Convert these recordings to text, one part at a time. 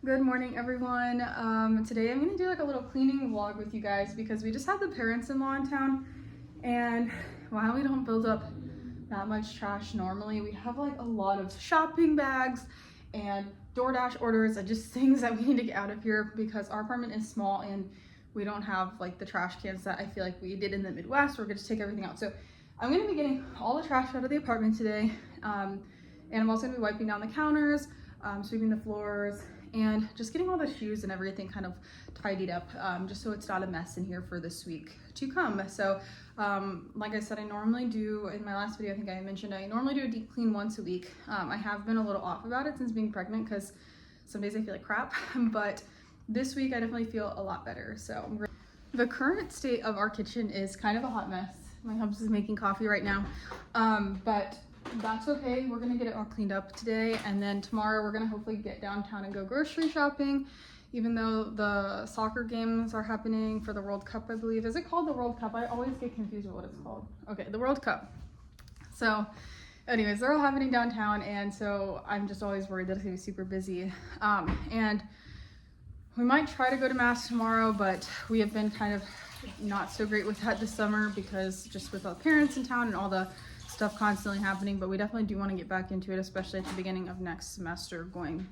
Good morning, everyone. Today I'm gonna do like a little cleaning vlog with you guys because we just had the parents-in-law in town, and while we don't build up that much trash normally, we have like a lot of shopping bags and DoorDash orders and just things that we need to get out of here because our apartment is small and we don't have like the trash cans that I feel like we did in the Midwest. We're gonna just take everything out. So I'm gonna be getting all the trash out of the apartment today, and I'm also gonna be wiping down the counters, sweeping the floors, and just getting all the shoes and everything kind of tidied up, just so it's not a mess in here for this week to come. So like I said, I normally do, in my last video I think I mentioned, I normally do a deep clean once a week. I have been a little off about it since being pregnant because some days I feel like crap, but this week I definitely feel a lot better. So the current state of our kitchen is kind of a hot mess. My hubs is making coffee right now, but that's okay. We're gonna get it all cleaned up today, and then tomorrow we're gonna hopefully get downtown and go grocery shopping, even though the soccer games are happening for the World Cup, I believe. Is it called the World Cup? I always get confused with what it's called. Okay, the World Cup. So anyways, they're all happening downtown, and so I'm just always worried that it's gonna be super busy. And we might try to go to Mass tomorrow, but we have been kind of not so great with that this summer because just with all the parents in town and all the stuff constantly happening, but we definitely do want to get back into it, especially at the beginning of next semester, going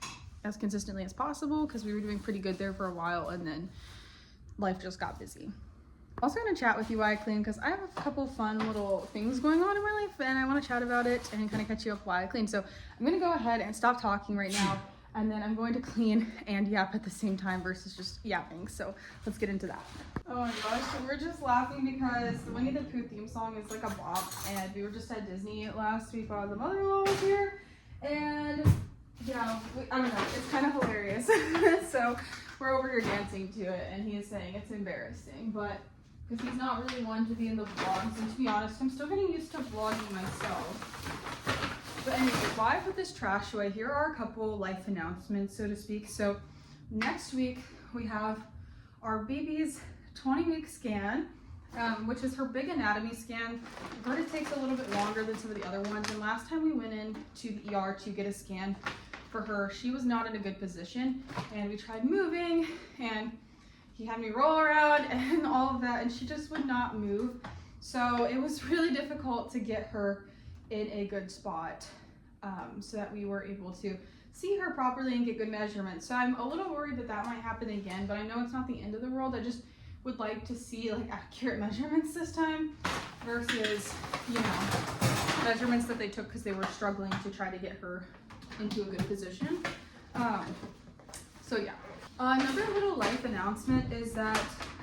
as consistently as possible because we were doing pretty good there for a while and then life just got busy. I'm also going to chat with you while I clean because I have a couple fun little things going on in my life and I want to chat about it and kind of catch you up while I clean. So I'm going to go ahead and stop talking right now, and then I'm going to clean and yap at the same time versus just yapping. So let's get into that. Oh my gosh, so we're just laughing because the Winnie the Pooh theme song is like a bop, and we were just at Disney last week while the mother-in-law was here, and yeah, I don't know, it's kind of hilarious. So we're over here dancing to it, and he is saying it's embarrassing, but because he's not really one to be in the vlogs, and to be honest, I'm still getting used to vlogging myself. But anyways, while I put this trash away, here are a couple life announcements, so to speak. So next week we have our baby's 20-week scan, which is her big anatomy scan. I've heard it takes a little bit longer than some of the other ones, and last time we went in to the ER to get a scan for her, she was not in a good position, and we tried moving, and he had me roll around and all of that, and she just would not move. So it was really difficult to get her in a good spot, so that we were able to see her properly and get good measurements. So I'm a little worried that that might happen again, but I know it's not the end of the world. I just would like to see like accurate measurements this time versus, you know, measurements that they took because they were struggling to try to get her into a good position. So yeah. Another little life announcement is that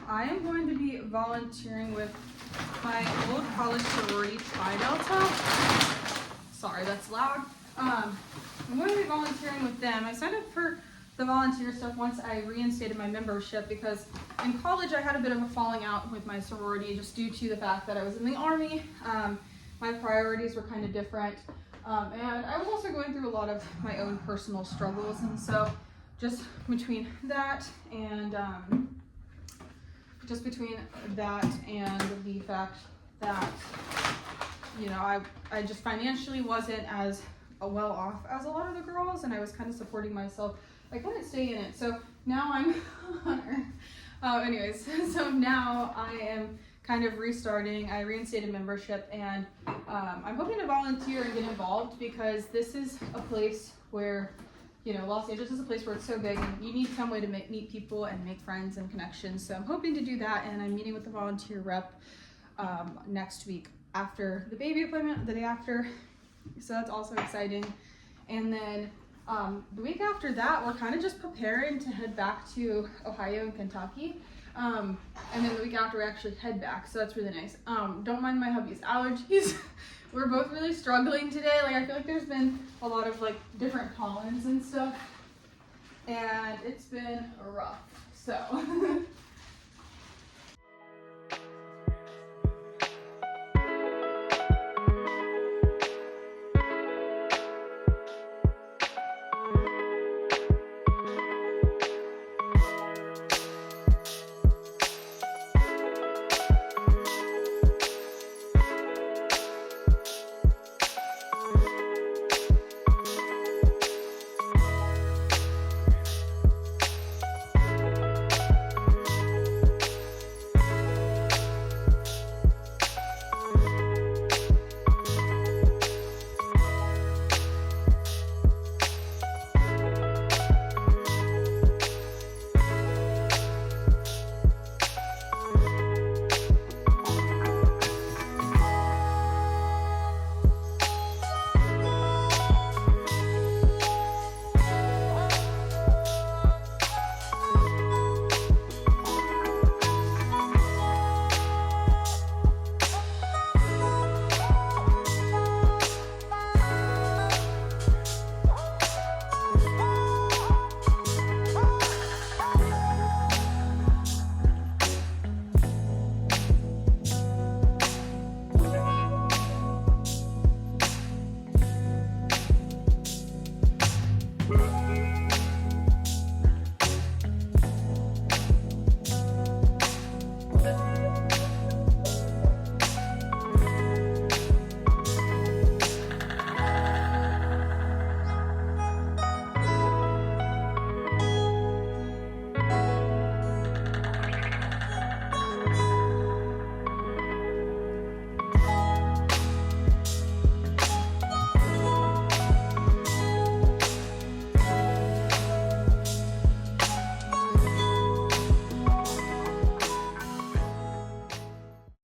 I am going to be volunteering with my old college sorority Chi Delta. Sorry, that's loud. I'm going to be volunteering with them. I signed up for the volunteer stuff once I reinstated my membership because in college I had a bit of a falling out with my sorority just due to the fact that I was in the Army. My priorities were kind of different, and I was also going through a lot of my own personal struggles, and so just between that and the fact that, you know, I just financially wasn't as well off as a lot of the girls, and I was kind of supporting myself. I couldn't stay in it, so now I'm anyways, so now I am kind of restarting. I reinstated membership, and I'm hoping to volunteer and get involved because this is a place where, you know, Los Angeles is a place where it's so big and you need some way to meet people and make friends and connections. So I'm hoping to do that, and I'm meeting with the volunteer rep next week after the baby appointment, the day after. So that's also exciting. And then the week after that, we're kind of just preparing to head back to Ohio and Kentucky. And then the week after, we actually head back. So that's really nice. Don't mind my hubby's allergies. We're both really struggling today. Like, I feel like there's been a lot of like different pollens and stuff, and it's been rough. So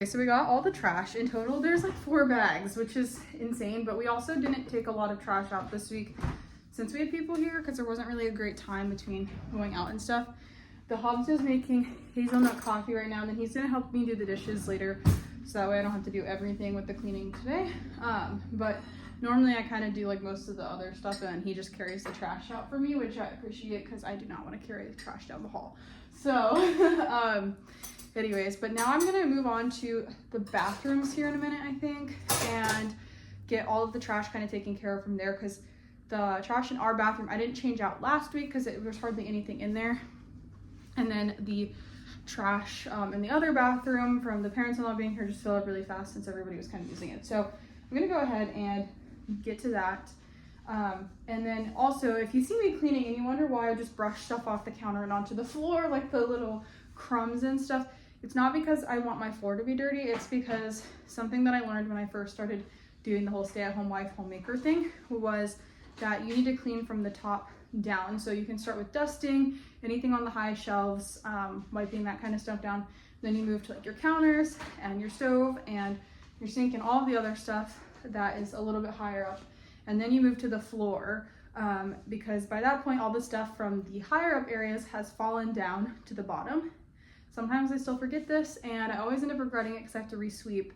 So we got all the trash. In total, there's like 4 bags, which is insane, but we also didn't take a lot of trash out this week since we had people here because there wasn't really a great time between going out and stuff. The Hobbs is making hazelnut coffee right now, and then he's gonna help me do the dishes later, so that way I don't have to do everything with the cleaning today. But normally I kind of do like most of the other stuff, and he just carries the trash out for me, which I appreciate because I do not want to carry the trash down the hall. So anyways, but now I'm gonna move on to the bathrooms here in a minute, I think, and get all of the trash kind of taken care of from there, because the trash in our bathroom I didn't change out last week because it was hardly anything in there. And then the trash in the other bathroom from the parents-in-law being here just filled up really fast since everybody was kind of using it. So I'm gonna go ahead and get to that. And then also, if you see me cleaning and you wonder why I just brush stuff off the counter and onto the floor, like the little crumbs and stuff, it's not because I want my floor to be dirty. It's because something that I learned when I first started doing the whole stay-at-home wife homemaker thing was that you need to clean from the top down. So you can start with dusting anything on the high shelves, wiping that kind of stuff down. Then you move to like your counters and your stove and your sink and all the other stuff that is a little bit higher up. And then you move to the floor, because by that point all the stuff from the higher up areas has fallen down to the bottom. Sometimes I still forget this, and I always end up regretting it because I have to resweep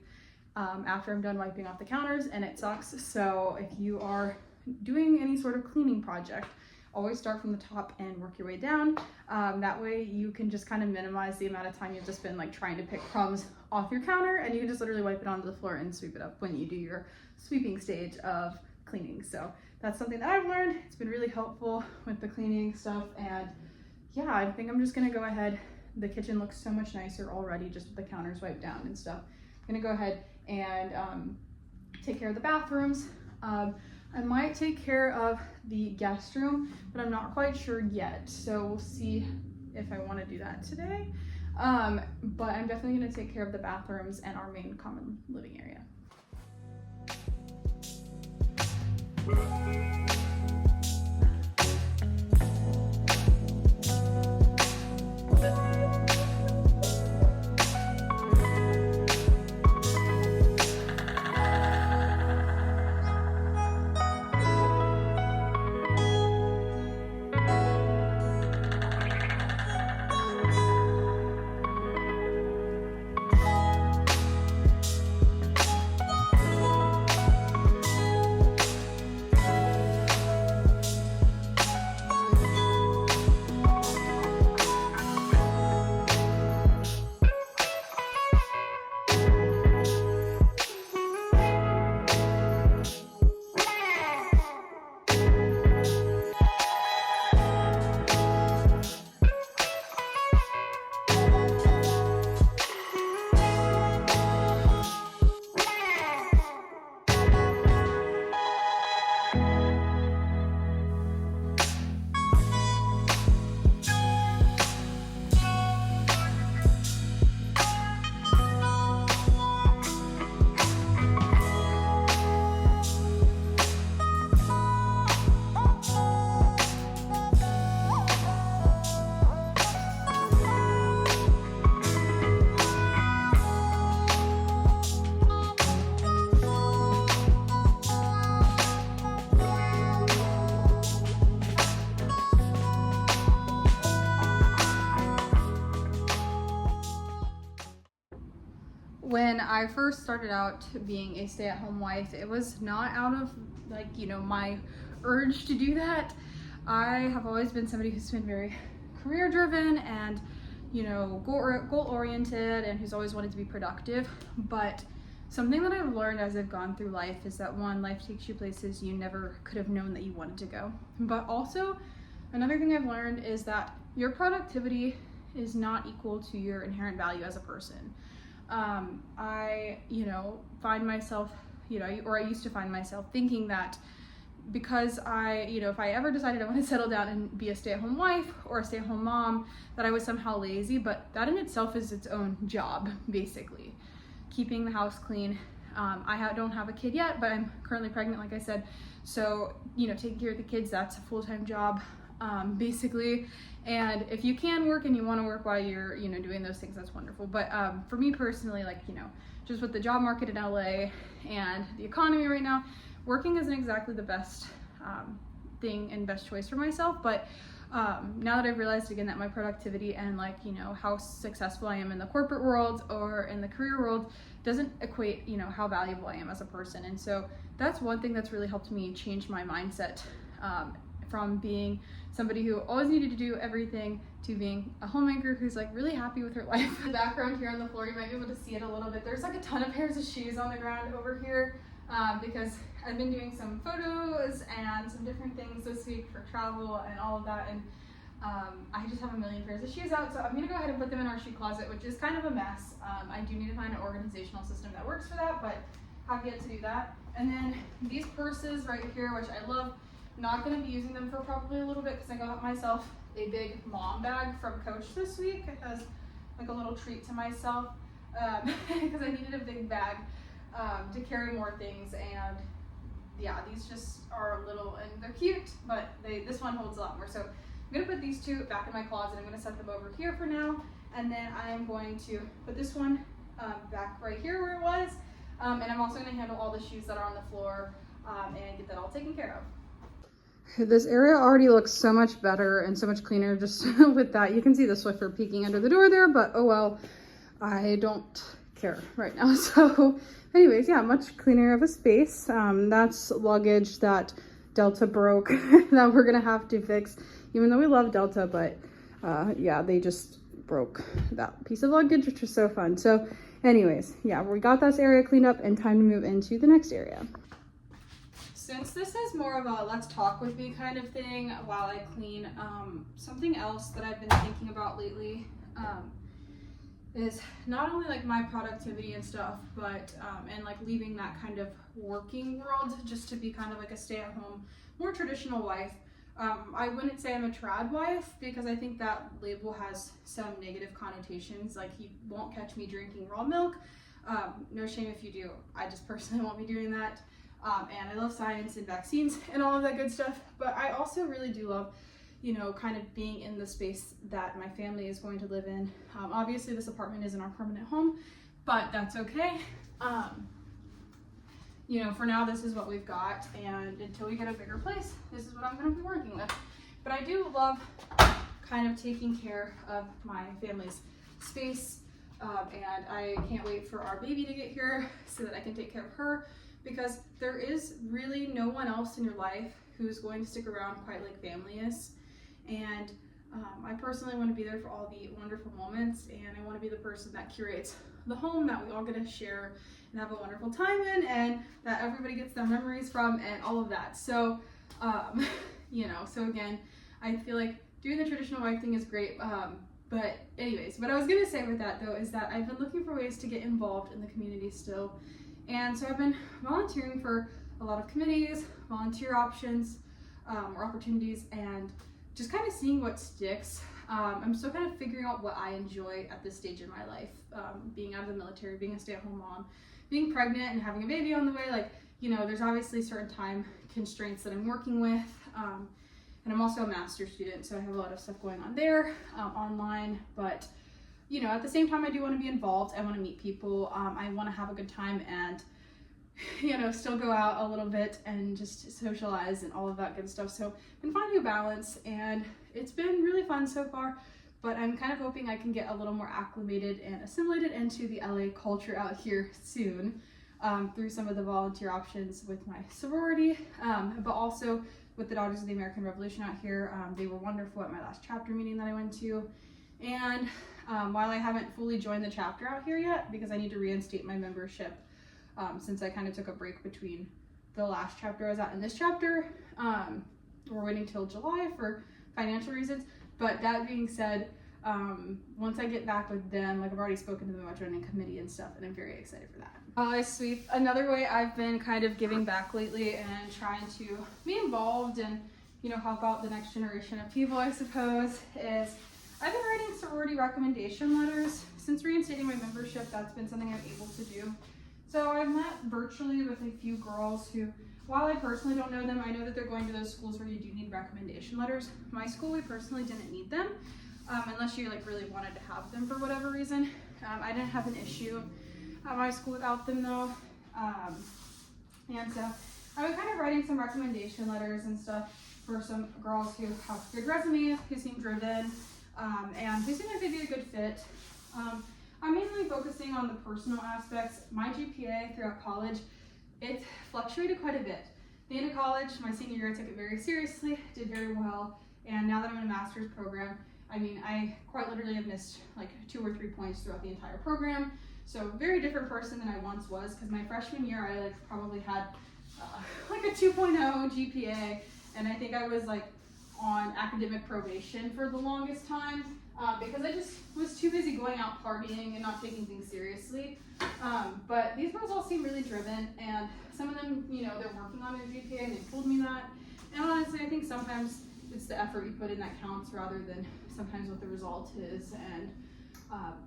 after I'm done wiping off the counters, and it sucks. So if you are doing any sort of cleaning project, always start from the top and work your way down. That way you can just kind of minimize the amount of time you have to spend like trying to pick crumbs off your counter, and you can just literally wipe it onto the floor and sweep it up when you do your sweeping stage of cleaning. So that's something that I've learned. It's been really helpful with the cleaning stuff, and yeah, I think I'm just gonna go ahead. The kitchen looks so much nicer already just with the counters wiped down and stuff. I'm gonna go ahead and take care of the bathrooms. I might take care of the guest room, but I'm not quite sure yet. So we'll see if I want to do that today. But I'm definitely going to take care of the bathrooms and our main common living area. When I first started out being a stay-at-home wife, it was not out of like, you know, my urge to do that. I have always been somebody who's been very career driven and, you know, goal oriented, and who's always wanted to be productive. But something that I've learned as I've gone through life is that one, life takes you places you never could have known that you wanted to go. But also another thing I've learned is that your productivity is not equal to your inherent value as a person. I, you know, find myself, you know, or I used to find myself thinking that because I, you know, if I ever decided I want to settle down and be a stay-at-home wife or a stay-at-home mom, that I was somehow lazy. But that in itself is its own job, basically. Keeping the house clean. I don't have a kid yet, but I'm currently pregnant, like I said. So, you know, taking care of the kids, that's a full-time job. basically. And if you can work and you want to work while you're, you know, doing those things, that's wonderful. But for me personally, like, you know, just with the job market in LA and the economy right now, working isn't exactly the best thing and best choice for myself. But now that I've realized again that my productivity and, like, you know, how successful I am in the corporate world or in the career world doesn't equate, you know, how valuable I am as a person. And so that's one thing that's really helped me change my mindset, from being somebody who always needed to do everything to being a homemaker who's like really happy with her life. The background here on the floor, you might be able to see it a little bit. There's like a ton of pairs of shoes on the ground over here, because I've been doing some photos and some different things this week for travel and all of that, and I just have a million pairs of shoes out, so I'm gonna go ahead and put them in our shoe closet, which is kind of a mess. I do need to find an organizational system that works for that, but have yet to do that. And then these purses right here, which I love. Not going to be using them for probably a little bit because I got myself a big mom bag from Coach this week as like a little treat to myself, because I needed a big bag to carry more things. And yeah, these just are a little, and they're cute, but this one holds a lot more. So I'm going to put these two back in my closet. I'm going to set them over here for now, and then I am going to put this one back right here where it was, and I'm also going to handle all the shoes that are on the floor and get that all taken care of. This area already looks so much better and so much cleaner just with that. You can see the Swiffer peeking under the door there, but oh well, I don't care right now. So anyways, yeah, much cleaner of a space. That's luggage that Delta broke that we're gonna have to fix, even though we love Delta, but yeah, they just broke that piece of luggage, which was so fun. So anyways, yeah, we got this area cleaned up and time to move into the next area. Since this is more of a let's talk with me kind of thing while I clean, something else that I've been thinking about lately is not only like my productivity and stuff, but and like leaving that kind of working world just to be kind of like a stay-at-home, more traditional wife. I wouldn't say I'm a trad wife because I think that label has some negative connotations. Like, you won't catch me drinking raw milk. No shame if you do. I just personally won't be doing that. And I love science and vaccines and all of that good stuff, but I also really do love, you know, kind of being in the space that my family is going to live in. Obviously this apartment isn't our permanent home, but that's okay. You know, for now this is what we've got, and until we get a bigger place, this is what I'm going to be working with. But I do love kind of taking care of my family's space, and I can't wait for our baby to get here so that I can take care of her. Because there is really no one else in your life who's going to stick around quite like family is. And I personally want to be there for all the wonderful moments, and I want to be the person that curates the home that we all get to share and have a wonderful time in, and that everybody gets their memories from, and all of that. So, you know, so again, I feel like doing the traditional wife thing is great. But anyways, what I was going to say with that though is that I've been looking for ways to get involved in the community still. And so I've been volunteering for a lot of committees, volunteer options, or opportunities, and just kind of seeing what sticks. I'm still kind of figuring out what I enjoy at this stage in my life, being out of the military, being a stay-at-home mom, being pregnant and having a baby on the way. Like, you know, there's obviously certain time constraints that I'm working with, and I'm also a master's student, so I have a lot of stuff going on there, online, but you know, at the same time, I do want to be involved. I want to meet people. I want to have a good time and, you know, still go out a little bit and just socialize and all of that good stuff. So I've been finding a balance, and it's been really fun so far, but I'm kind of hoping I can get a little more acclimated and assimilated into the LA culture out here soon, through some of the volunteer options with my sorority, but also with the Daughters of the American Revolution out here. They were wonderful at my last chapter meeting that I went to. And while I haven't fully joined the chapter out here yet, because I need to reinstate my membership, since I kind of took a break between the last chapter I was at and this chapter, we're waiting till July for financial reasons. But that being said, once I get back with them, like, I've already spoken to them about joining a committee and stuff, and I'm very excited for that. Sweet. Another way I've been kind of giving back lately and trying to be involved and, you know, help out the next generation of people, I suppose, is I've been writing sorority recommendation letters. Since reinstating my membership, that's been something I'm able to do. So I've met virtually with a few girls who while I personally don't know them, I know that they're going to those schools where you do need recommendation letters. My school, we personally didn't need them, unless you like really wanted to have them for whatever reason. I didn't have an issue at my school without them though. And so I was kind of writing some recommendation letters and stuff for some girls who have good resumes, who seem driven, and who seem like they'd be a good fit. I'm mainly focusing on the personal aspects. My GPA throughout college, it fluctuated quite a bit. The end of college, my senior year, I took it very seriously, did very well, and now that I'm in a master's program, I mean, I quite literally have missed like 2 or 3 points throughout the entire program. So very different person than I once was, because my freshman year, I like probably had like a 2.0 GPA, and I think I was like on academic probation for the longest time because I just was too busy going out partying and not taking things seriously. But these girls all seem really driven, and some of them, you know, they're working on their GPA and they told me that. And honestly, I think sometimes it's the effort you put in that counts rather than sometimes what the result is. And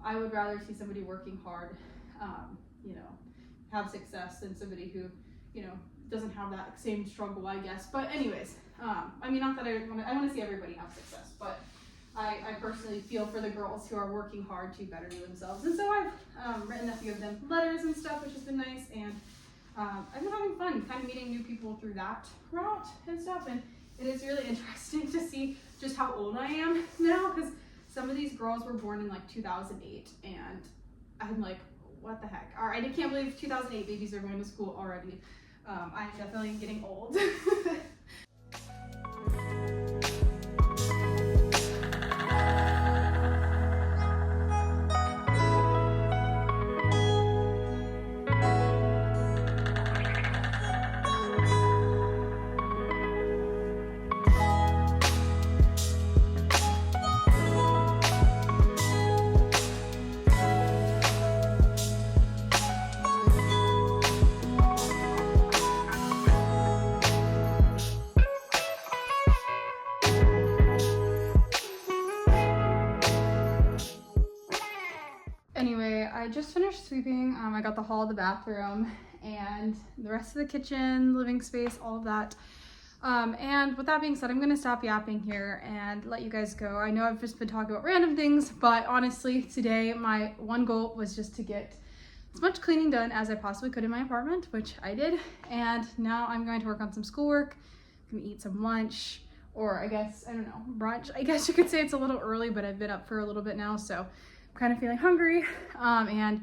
I would rather see somebody working hard, you know, have success than somebody who, you know, doesn't have that same struggle, I guess. But anyways, I mean, not that I want to see everybody have success, but I personally feel for the girls who are working hard to better themselves. And so I've written a few of them letters and stuff, which has been nice. And I've been having fun kind of meeting new people through that route and stuff. And it is really interesting to see just how old I am now, because some of these girls were born in like 2008, and I'm like, what the heck? All right, I can't believe 2008 babies are going to school already. I'm definitely getting old. Anyway, I just finished sweeping. I got the hall, the bathroom, and the rest of the kitchen, living space, all of that. And with that being said, I'm gonna stop yapping here and let you guys go. I know I've just been talking about random things, but honestly, today my one goal was just to get as much cleaning done as I possibly could in my apartment, which I did. And now I'm going to work on some schoolwork. I'm gonna eat some lunch, or I guess, I don't know, brunch. I guess you could say it's a little early, but I've been up for a little bit now, so I'm kind of feeling hungry. And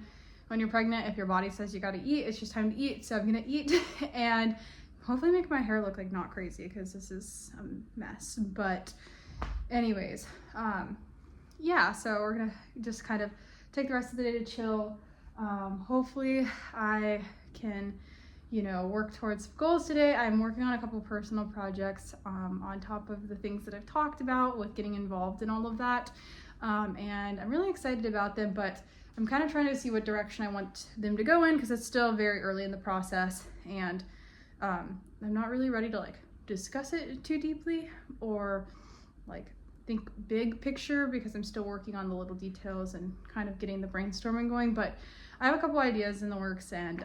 when you're pregnant, if your body says you gotta eat, it's just time to eat. So I'm gonna eat and hopefully make my hair look like not crazy, because this is a mess. But anyways, yeah, so we're gonna just kind of take the rest of the day to chill. Hopefully I can, you know, work towards goals today. I'm working on a couple personal projects on top of the things that I've talked about with getting involved in all of that. And I'm really excited about them, but I'm kind of trying to see what direction I want them to go in, because it's still very early in the process, and I'm not really ready to like discuss it too deeply or like think big picture, because I'm still working on the little details and kind of getting the brainstorming going. But I have a couple ideas in the works, and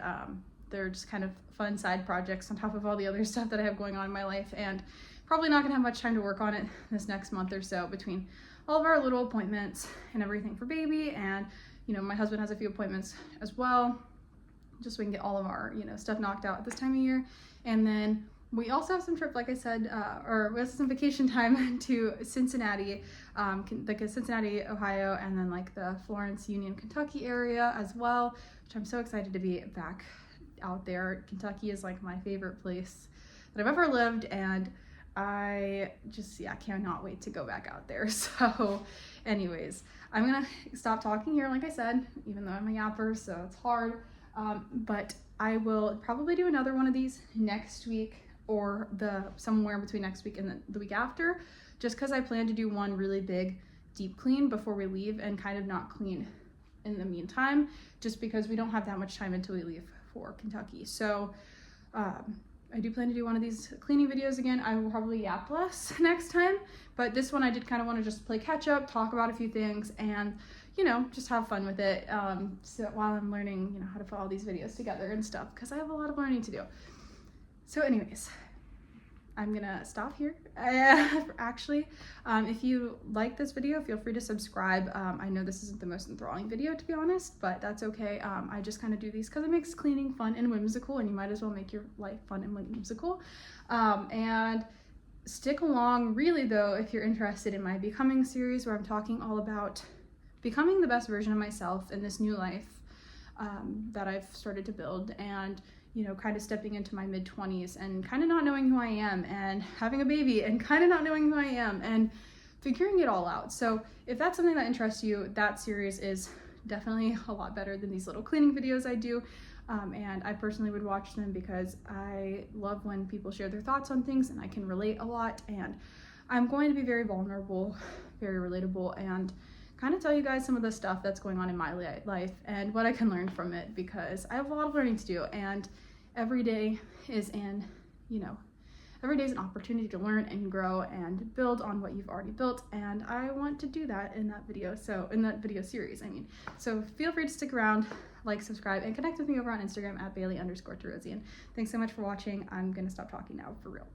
they're just kind of fun side projects on top of all the other stuff that I have going on in my life, and probably not gonna have much time to work on it this next month or so between all of our little appointments and everything for baby. And, you know, my husband has a few appointments as well, just so we can get all of our, you know, stuff knocked out at this time of year. And then we also have some trip, like I said, or we have some vacation time to Cincinnati, like Cincinnati, Ohio, and then like the Florence, Union, Kentucky area as well, which I'm so excited to be back out there. Kentucky is like my favorite place that I've ever lived, and I just, yeah, cannot wait to go back out there. So anyways, I'm gonna stop talking here, like I said, even though I'm a yapper, so it's hard. But I will probably do another one of these next week, or somewhere between next week and the week after, just because I plan to do one really big deep clean before we leave, and kind of not clean in the meantime, just because we don't have that much time until we leave for Kentucky. So I do plan to do one of these cleaning videos again. I will probably yap less next time, but this one I did kind of want to just play catch up, talk about a few things, and, you know, just have fun with it. So while I'm learning, you know, how to put all these videos together and stuff, because I have a lot of learning to do. So anyways, I'm gonna stop here. Actually, if you like this video, feel free to subscribe. I know this isn't the most enthralling video, to be honest, but that's okay. I just kind of do these because it makes cleaning fun and whimsical, and you might as well make your life fun and whimsical. And stick along, really though, if you're interested in my Becoming series, where I'm talking all about becoming the best version of myself in this new life that I've started to build, and you know, kind of stepping into my mid-20s and kind of not knowing who I am, and having a baby and kind of not knowing who I am, and figuring it all out. So if that's something that interests you, that series is definitely a lot better than these little cleaning videos I do. And I personally would watch them because I love when people share their thoughts on things and I can relate a lot. And I'm going to be very vulnerable, very relatable, and kind of tell you guys some of the stuff that's going on in my life and what I can learn from it, because I have a lot of learning to do, and every day is an opportunity to learn and grow and build on what you've already built, and I want to do that in that video. So in that video series, I mean. So feel free to stick around, like, subscribe, and connect with me over on Instagram at Bailey_Terosian. Thanks so much for watching. I'm gonna stop talking now for real.